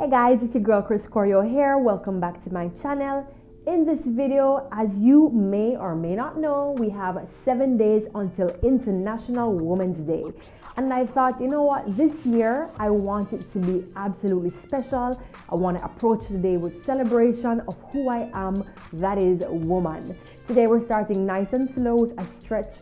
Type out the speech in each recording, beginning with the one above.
Hey guys, it's your girl Choreo here. Welcome back to my channel. In this video, as you may or may not know, we have 7 days until International Women's Day. And I thought, you know what, this year I want it to be absolutely special. I want to approach the day with celebration of who I am, that is woman. Today we're starting nice and slow with a stretch,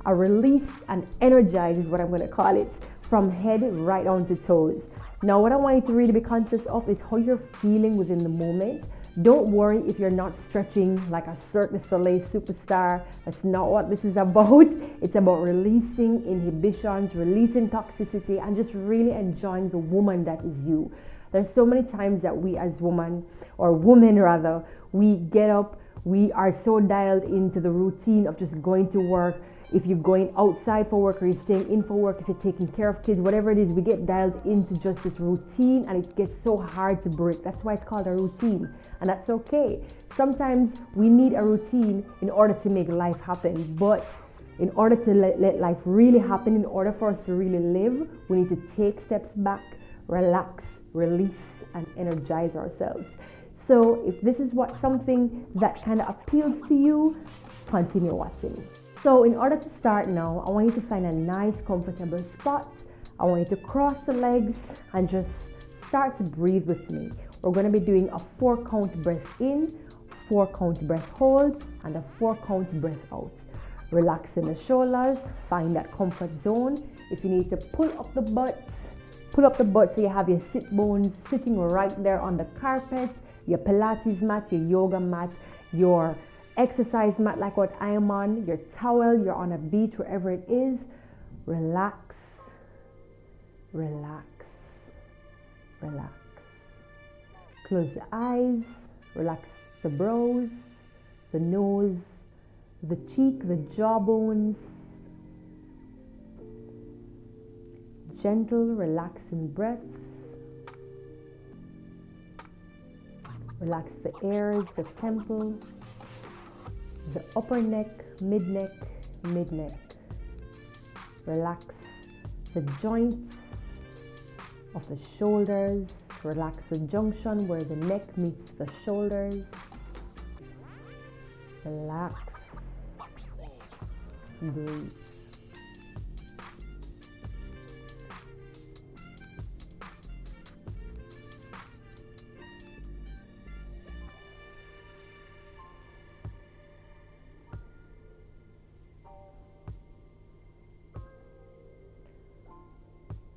a release, and energize is what I'm going to call it, from head right on to toes. Now, what I want you to really be conscious of is how you're feeling within the moment. Don't worry if you're not stretching like a Cirque du Soleil superstar. That's not what this is about. It's about releasing inhibitions, releasing toxicity, and just really enjoying the woman that is you. There's so many times that we as women, or women rather, we get up, we are so dialed into the routine of just going to work. If you're going outside for work or you're staying in for work, if you're taking care of kids, whatever it is, we get dialed into just this routine and it gets so hard to break. That's why it's called a routine, and that's okay. Sometimes we need a routine in order to make life happen, but in order to let life really happen, in order for us to really live, we need to take steps back, relax, release, and energize ourselves. So if this is something that kind of appeals to you, continue watching. So in order to start now, I want you to find a nice comfortable spot. I want you to cross the legs and just start to breathe with me. We're going to be doing a 4-count breath in, 4-count breath hold, and a 4-count breath out. Relaxing the shoulders, find that comfort zone. If you need to pull up the butt so you have your sit bones sitting right there on the carpet, your Pilates mat, your yoga mat, your exercise mat like what I am on, your towel, you're on a beach, wherever it is. Relax, relax, relax. Close the eyes, relax the brows, the nose, the cheek, the jawbones. Gentle, relaxing breaths. Relax the ears, the temples, the upper neck, mid-neck, mid-neck. Relax the joints of the shoulders. Relax the junction where the neck meets the shoulders. Relax. Breathe.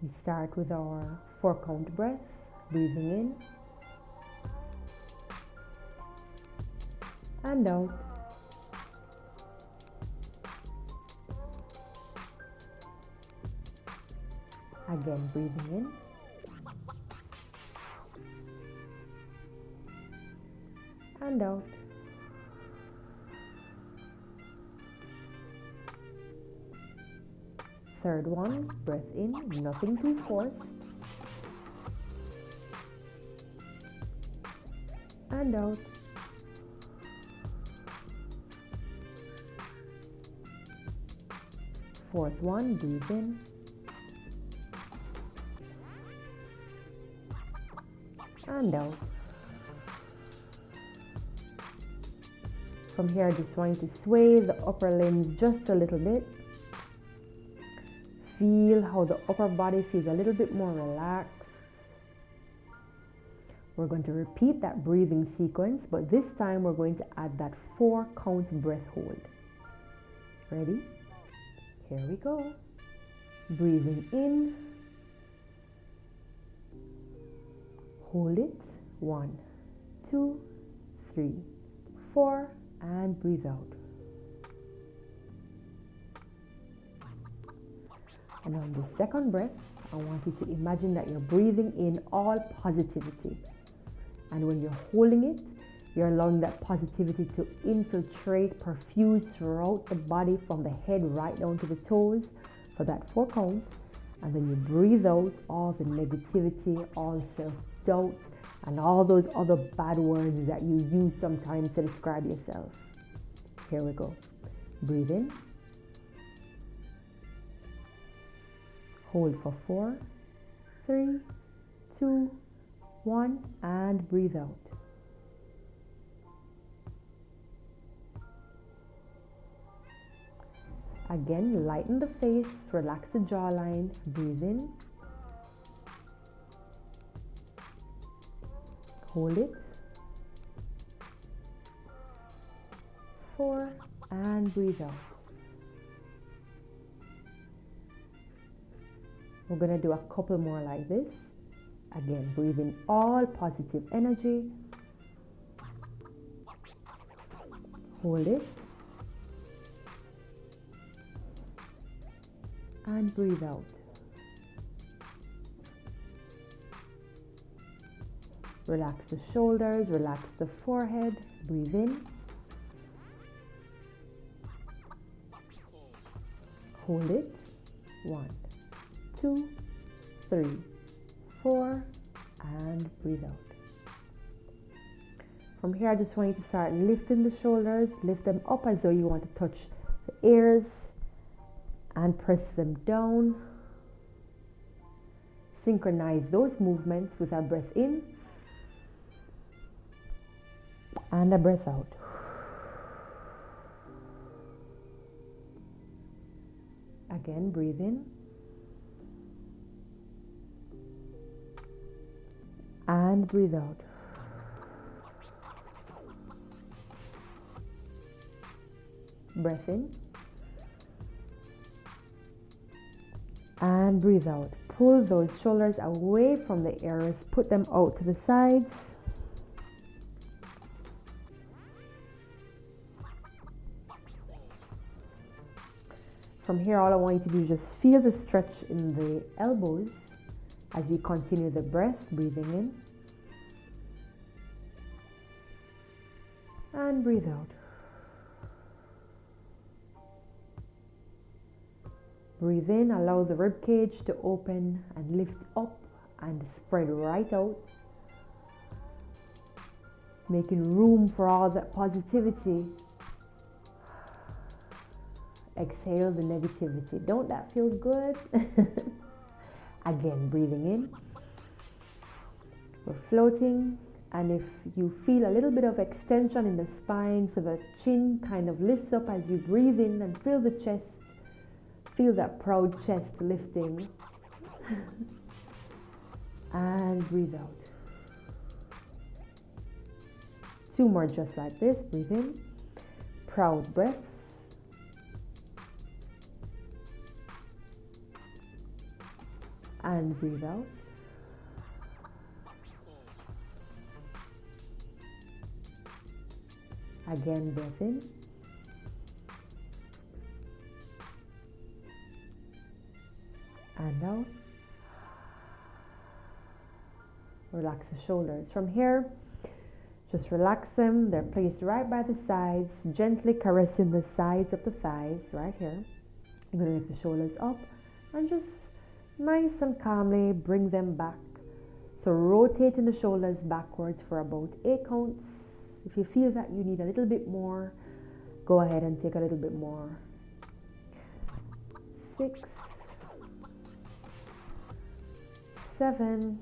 We start with our 4-count breath, breathing in and out. Again, breathing in and out. Third one, breath in, nothing too forced. And out. Fourth one, breathe in. And out. From here, I just want you to sway the upper limbs just a little bit. Feel how the upper body feels a little bit more relaxed. We're going to repeat that breathing sequence, but this time we're going to add that 4-count breath hold. Ready? Here we go. Breathing in. Hold it. 1, 2, 3, 4, and breathe out. And on the second breath, I want you to imagine that you're breathing in all positivity. And when you're holding it, you're allowing that positivity to infiltrate, perfuse throughout the body from the head right down to the toes for that 4 counts. And then you breathe out all the negativity, all self-doubt, and all those other bad words that you use sometimes to describe yourself. Here we go. Breathe in. Hold for 4, 3, 2, 1, and breathe out. Again, lighten the face, relax the jawline, breathe in, hold it, 4, and breathe out. We're going to do a couple more like this. Again, breathe in all positive energy, hold it, and breathe out. Relax the shoulders, relax the forehead, breathe in, hold it, 1, 2, 3, 4, and breathe out. From here, I just want you to start lifting the shoulders, lift them up as though you want to touch the ears, and press them down. Synchronize those movements with a breath in and a breath out. Again, breathe in and breathe out. Breath in and breathe out. Pull those shoulders away from the ears, put them out to the sides. From here, all I want you to do is just feel the stretch in the elbows as you continue the breath, breathing in and breathe out. Breathe in, allow the rib cage to open and lift up and spread right out, making room for all that positivity. Exhale the negativity. Don't that feel good? Again, breathing in. We're floating, and if you feel a little bit of extension in the spine, so the chin kind of lifts up as you breathe in, and feel the chest. Feel that proud chest lifting. And breathe out. 2 more just like this. Breathe in. Proud breath. And breathe out. Again, breath in. And out. Relax the shoulders. From here, just relax them. They're placed right by the sides, gently caressing the sides of the thighs right here. I'm going to lift the shoulders up and just nice and calmly bring them back. So rotating the shoulders backwards for about 8 counts. If you feel that you need a little bit more, go ahead and take a little bit more. 6, 7,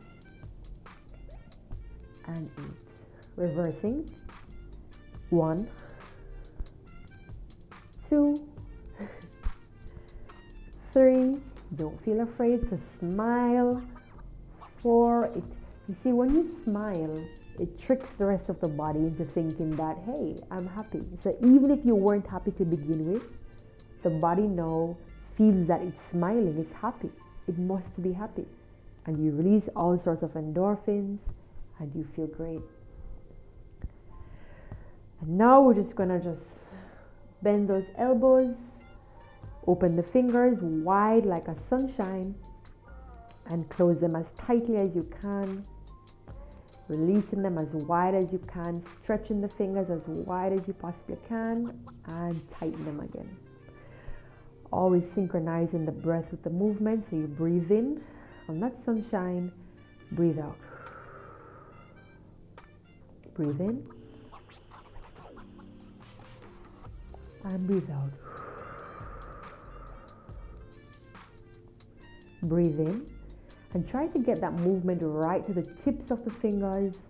and 8. Reversing. 1, 2, 3. Don't feel afraid to smile. 4. You see, when you smile, it tricks the rest of the body into thinking that, hey, I'm happy. So even if you weren't happy to begin with, the body now feels that it's smiling, it's happy. It must be happy. And you release all sorts of endorphins and you feel great. And now we're just gonna bend those elbows, open the fingers wide like a sunshine, and close them as tightly as you can, releasing them as wide as you can, stretching the fingers as wide as you possibly can, and tighten them again. Always synchronizing the breath with the movement. So you breathe in on that sunshine, breathe out. Breathe in and breathe out. Breathe in And try to get that movement right to the tips of the fingers.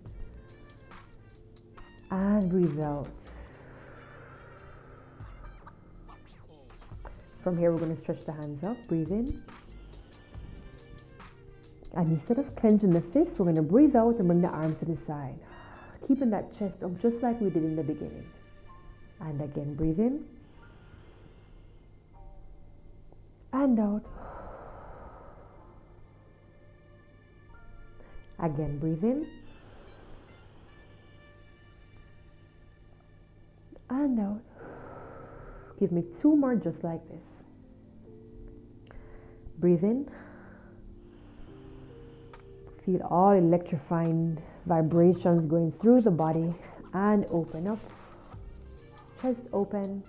And breathe out. From here, we're going to stretch the hands up. Breathe in. And instead of clenching the fist, we're going to breathe out and bring the arms to the side. Keeping that chest up just like we did in the beginning. And again, breathe in. And out. Again, breathe in. And out. Give me 2 more just like this. Breathe in. Feel all electrifying vibrations going through the body. And open up. Chest open.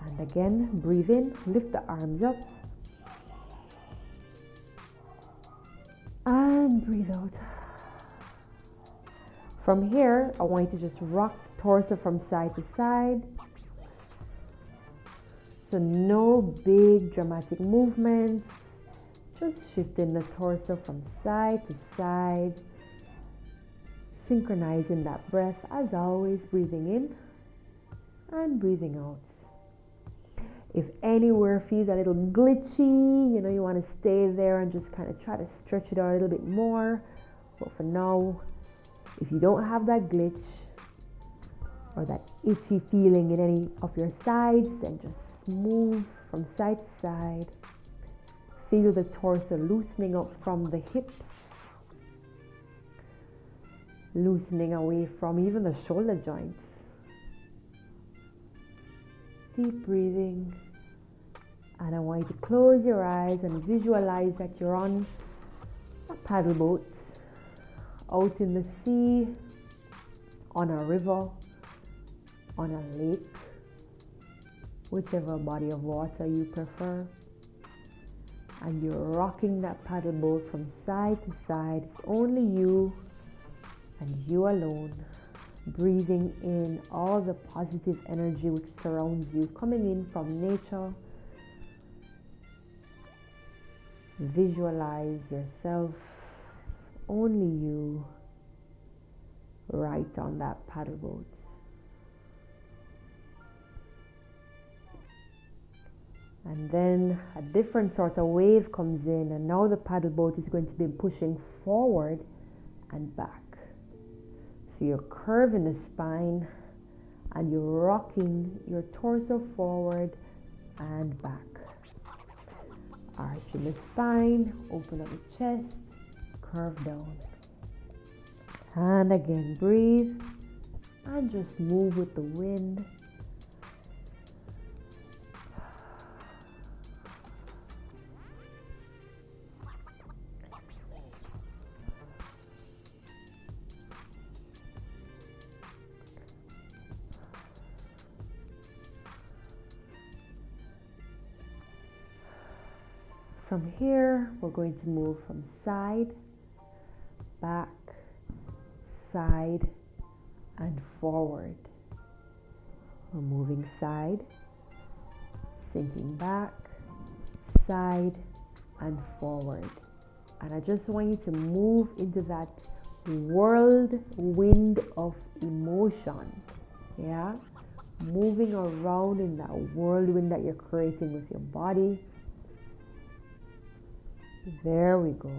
And again, breathe in. Lift the arms up. And breathe out. From here, I want you to just rock the torso from side to side. So no big dramatic movements. Just shifting the torso from side to side. Synchronizing that breath as always, breathing in and breathing out. If anywhere feels a little glitchy, you want to stay there and just kind of try to stretch it out a little bit more. But for now, if you don't have that glitch or that itchy feeling in any of your sides, then just move from side to side. Feel the torso loosening up from the hips. Loosening away from even the shoulder joints. Deep breathing. And I want you to close your eyes and visualize that you're on a paddle boat, out in the sea, on a river, on a lake, whichever body of water you prefer. And you're rocking that paddle boat from side to side. It's only you and you alone. Breathing in all the positive energy which surrounds you, coming in from nature. Visualize yourself, only you, right on that paddle boat. And then a different sort of wave comes in, and now the paddle boat is going to be pushing forward and back. So you're curving the spine and you're rocking your torso forward and back. Arching the spine, open up the chest, curve down. And again, breathe and just move with the wind. From here, we're going to move from side, back, side, and forward. We're moving side, sinking back, side, and forward. And I just want you to move into that whirlwind of emotion. Yeah? Moving around in that whirlwind that you're creating with your body. There we go.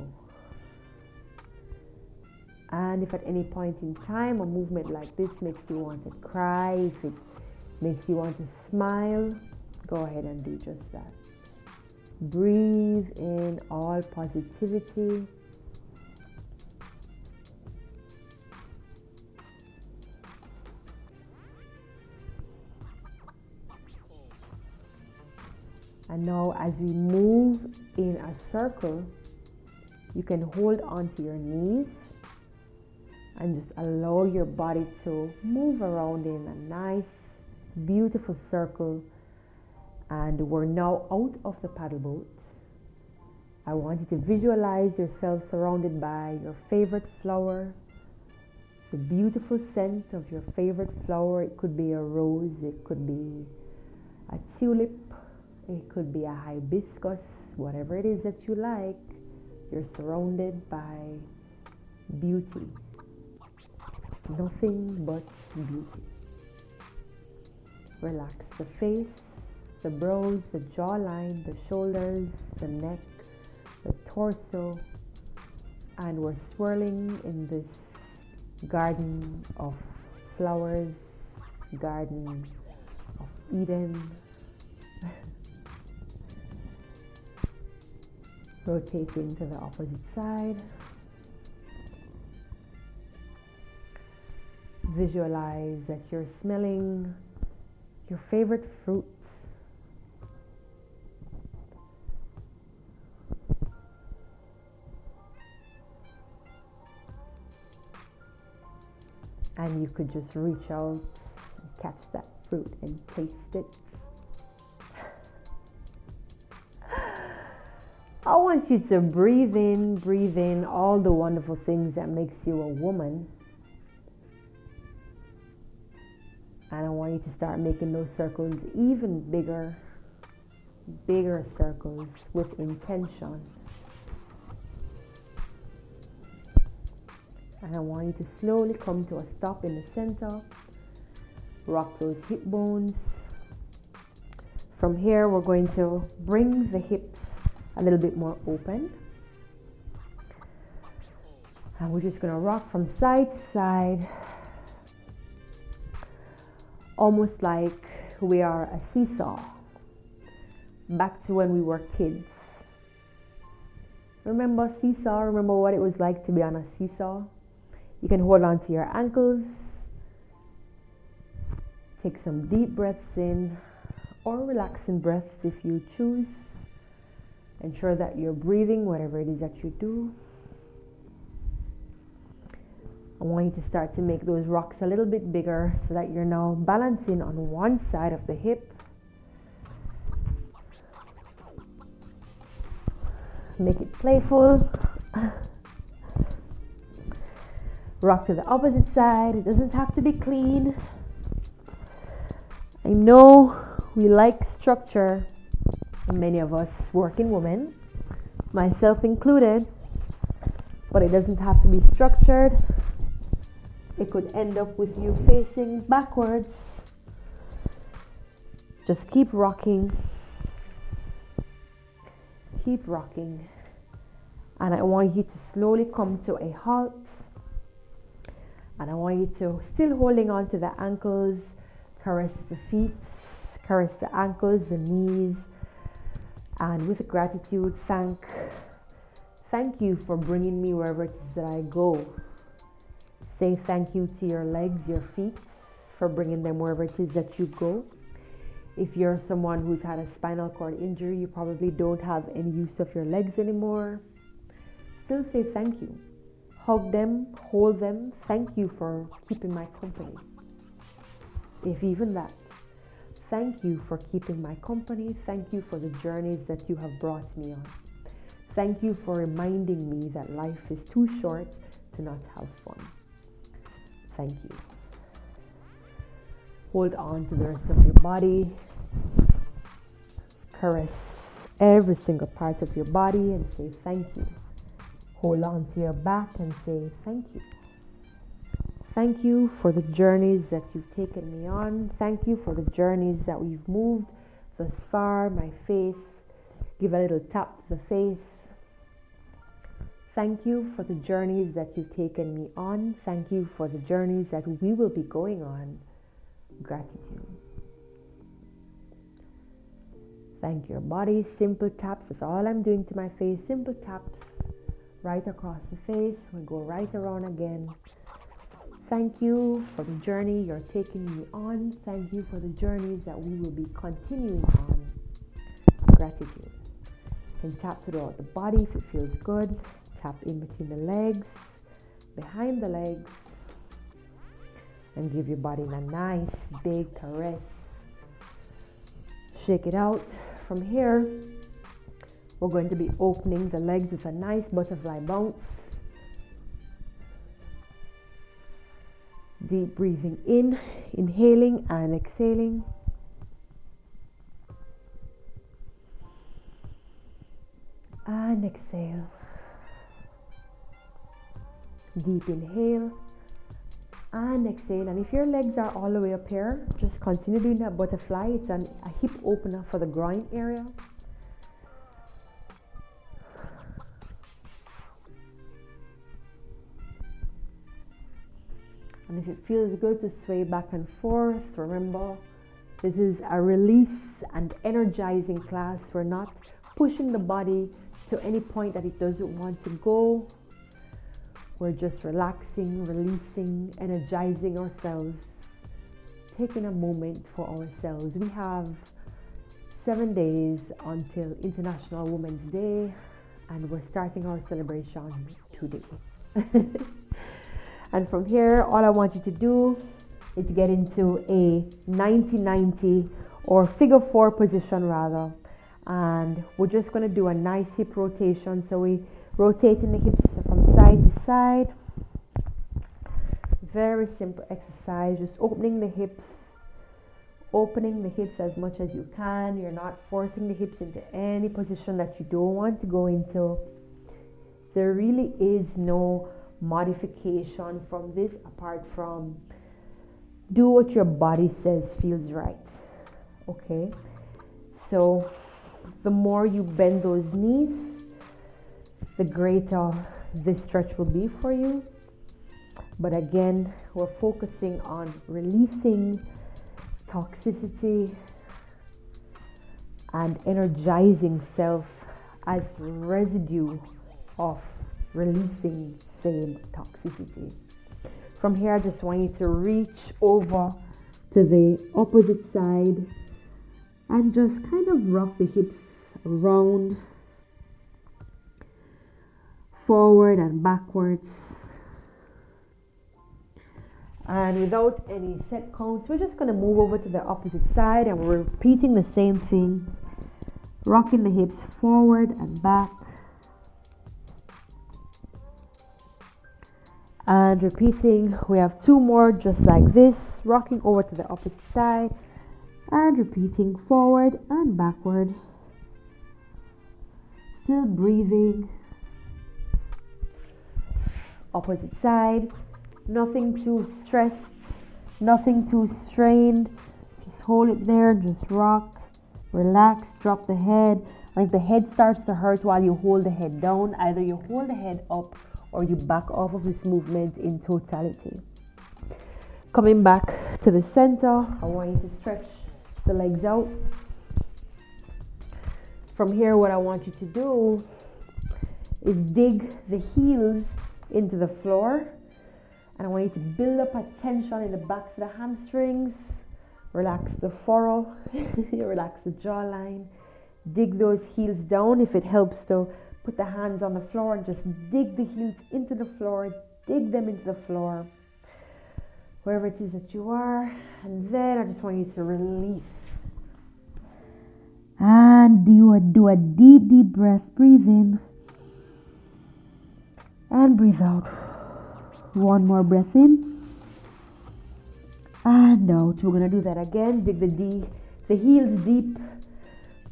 And if at any point in time a movement like this makes you want to cry, if it makes you want to smile, go ahead and do just that. Breathe in all positivity. And now as we move in a circle, you can hold onto your knees and just allow your body to move around in a nice, beautiful circle. And we're now out of the paddle boat. I want you to visualize yourself surrounded by your favorite flower, the beautiful scent of your favorite flower. It could be a rose, it could be a tulip, it could be a hibiscus, whatever it is that you like. You're surrounded by beauty. Nothing but beauty. Relax the face, the brows, the jawline, the shoulders, the neck, the torso, and we're swirling in this garden of flowers, garden of Eden. Rotating to the opposite side. Visualize that you're smelling your favorite fruits. And you could just reach out and catch that fruit and taste it. I want you to breathe in all the wonderful things that makes you a woman. And I want you to start making those circles even bigger circles with intention. And I want you to slowly come to a stop in the center. Rock those hip bones. From here, we're going to bring the hips a little bit more open. And we're just going to rock from side to side. Almost like we are a seesaw. Back to when we were kids. Remember seesaw? Remember what it was like to be on a seesaw? You can hold on to your ankles. Take some deep breaths in or relaxing breaths if you choose. Ensure that you're breathing whatever it is that you do. I want you to start to make those rocks a little bit bigger so that you're now balancing on one side of the hip. Make it playful. Rock to the opposite side. It doesn't have to be clean. I know we like structure. Many of us working women, myself included, but it doesn't have to be structured. It could end up with you facing backwards. Just keep rocking. Keep rocking. And I want you to slowly come to a halt. And I want you to, still holding on to the ankles, caress the feet, caress the ankles, the knees. And with gratitude, thank you for bringing me wherever it is that I go. Say thank you to your legs, your feet, for bringing them wherever it is that you go. If you're someone who's had a spinal cord injury, you probably don't have any use of your legs anymore. Still say thank you. Hug them, hold them. Thank you for keeping my company. If even that. Thank you for keeping my company. Thank you for the journeys that you have brought me on. Thank you for reminding me that life is too short to not have fun. Thank you. Hold on to the rest of your body. Caress every single part of your body and say thank you. Hold on to your back and say thank you. Thank you for the journeys that you've taken me on. Thank you for the journeys that we've moved thus far. My face. Give a little tap to the face. Thank you for the journeys that you've taken me on. Thank you for the journeys that we will be going on. Gratitude. Thank your body. Simple taps. That's all I'm doing to my face. Simple taps right across the face. We'll go right around again. Thank you for the journey you're taking me on. Thank you for the journeys that we will be continuing on. Gratitude. You can tap throughout the body if it feels good. Tap in between the legs, behind the legs, and give your body a nice big caress. Shake it out. From here, we're going to be opening the legs with a nice butterfly bounce. Deep breathing in, inhaling and exhaling. And exhale. Deep inhale and exhale. And if your legs are all the way up here, just continue doing that butterfly. It's a hip opener for the groin area. And if it feels good to sway back and forth, remember, this is a release and energizing class. We're not pushing the body to any point that it doesn't want to go. We're just relaxing, releasing, energizing ourselves, taking a moment for ourselves. We have 7 days until International Women's Day, and we're starting our celebration today. And from here, all I want you to do is get into a 90-90 or figure 4 position rather. And we're just going to do a nice hip rotation. So we rotating the hips from side to side. Very simple exercise, just opening the hips as much as you can. You're not forcing the hips into any position that you don't want to go into. There really is no modification from this apart from do what your body says feels right. Okay, so the more you bend those knees, the greater this stretch will be for you. But again, we're focusing on releasing toxicity and energizing self as residue of releasing same toxicity. From here, I just want you to reach over to the opposite side and just kind of rock the hips around, forward and backwards. And without any set counts, we're just going to move over to the opposite side and we're repeating the same thing, rocking the hips forward and back. And repeating, we have 2 more just like this, rocking over to the opposite side and repeating forward and backward. Still breathing. Opposite side, nothing too stressed, nothing too strained. Just hold it there, just rock, relax, drop the head. And if the head starts to hurt while you hold the head down, either you hold the head up or you back off of this movement in totality. Coming back to the center, I want you to stretch the legs out. From here, what I want you to do is dig the heels into the floor. And I want you to build up a tension in the backs of the hamstrings. Relax the furrow, relax the jawline. Dig those heels down. If it helps to put the hands on the floor and just dig the heels into the floor, dig them into the floor, wherever it is that you are. And then I just want you to release. And do a deep, deep breath. Breathe in. And breathe out. 1 more breath in. And out. We're going to do that again. Dig the heels deep.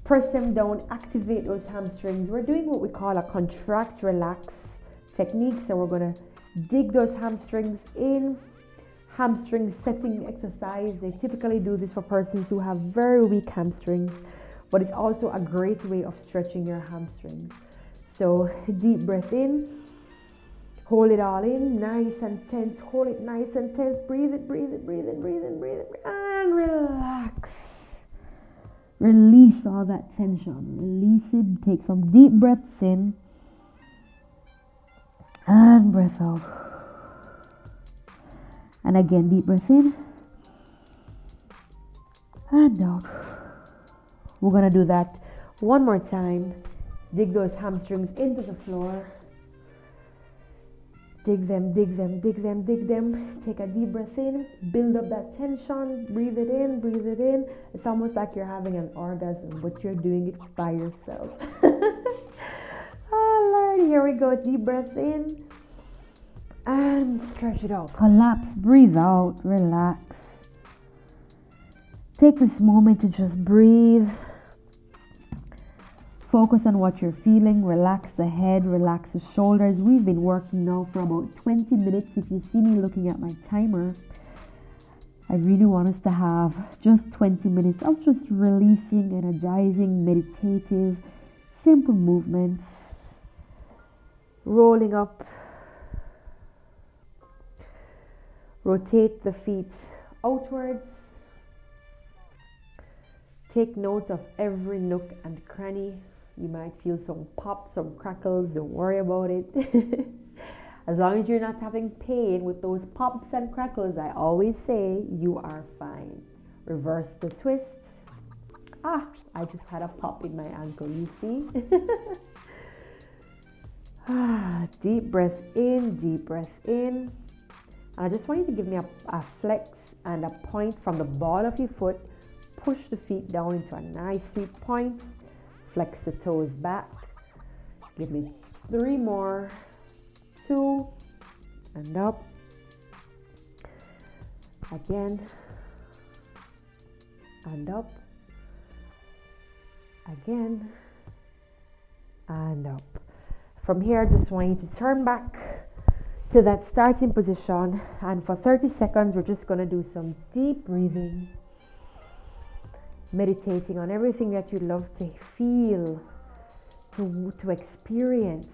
Press them down, activate those hamstrings. We're doing what we call a contract, relax technique. So we're going to dig those hamstrings in. Hamstring setting exercise. They typically do this for persons who have very weak hamstrings, but it's also a great way of stretching your hamstrings. So deep breath in. Hold it all in, nice and tense. Hold it nice and tense. Breathe it, breathe it, breathe it, breathe it, breathe it. And relax. Release all that tension. Release it. Take some deep breaths in. And breath out. And again, deep breath in. And out. We're going to do that 1 more time. Dig those hamstrings into the floor. Dig them, dig them, dig them, dig them. Take a deep breath in. Build up that tension. Breathe it in, breathe it in. It's almost like you're having an orgasm, but you're doing it by yourself. Oh, Lord. Here we go. Deep breath in. And stretch it out. Collapse. Breathe out. Relax. Take this moment to just breathe. Focus on what you're feeling. Relax the head, relax the shoulders. We've been working now for about 20 minutes. If you see me looking at my timer, I really want us to have just 20 minutes of just releasing, energizing, meditative, simple movements. Rolling up. Rotate the feet outwards. Take note of every nook and cranny. You might feel some pops, some crackles. Don't worry about it. As long as you're not having pain with those pops and crackles, I always say you are fine. Reverse the twist. I just had a pop in my ankle, you see? Deep breath in, deep breath in. I just want you to give me a flex and a point from the ball of your foot. Push the feet down into a nice sweet point. Flex the toes back. Give me 3 more. 2 and up. Again. And up. Again. And up. From here, I just want you to turn back to that starting position, and for 30 seconds we're just going to do some deep breathing, meditating on everything that you love to feel, to experience,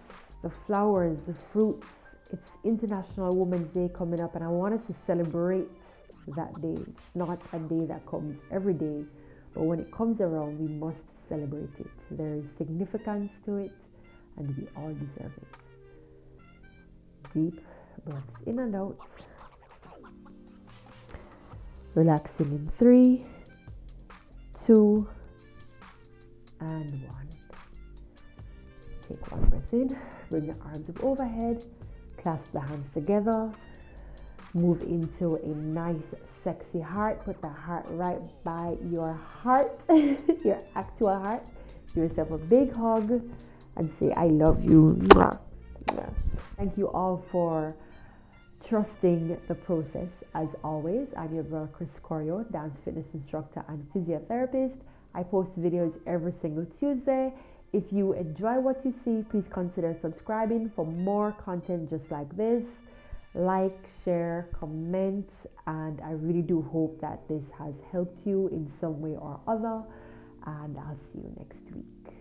the flowers, the fruits. It's International Women's Day coming up, and I want us to celebrate that day. It's not a day that comes every day, but when it comes around, we must celebrate it. There is significance to it, and we all deserve it. Deep breaths in and out. Relaxing in 3, 2, and 1. Take 1 breath in. Bring the arms up overhead. Clasp the hands together. Move into a nice, sexy heart. Put the heart right by your heart, your actual heart. Give yourself a big hug and say, I love you. Mwah. Thank you all for trusting the process. As always, I'm your girl, Choreo, dance fitness instructor and physiotherapist. I post videos every single Tuesday. If you enjoy what you see, please consider subscribing for more content just like this. Like, share, comment, and I really do hope that this has helped you in some way or other. And I'll see you next week.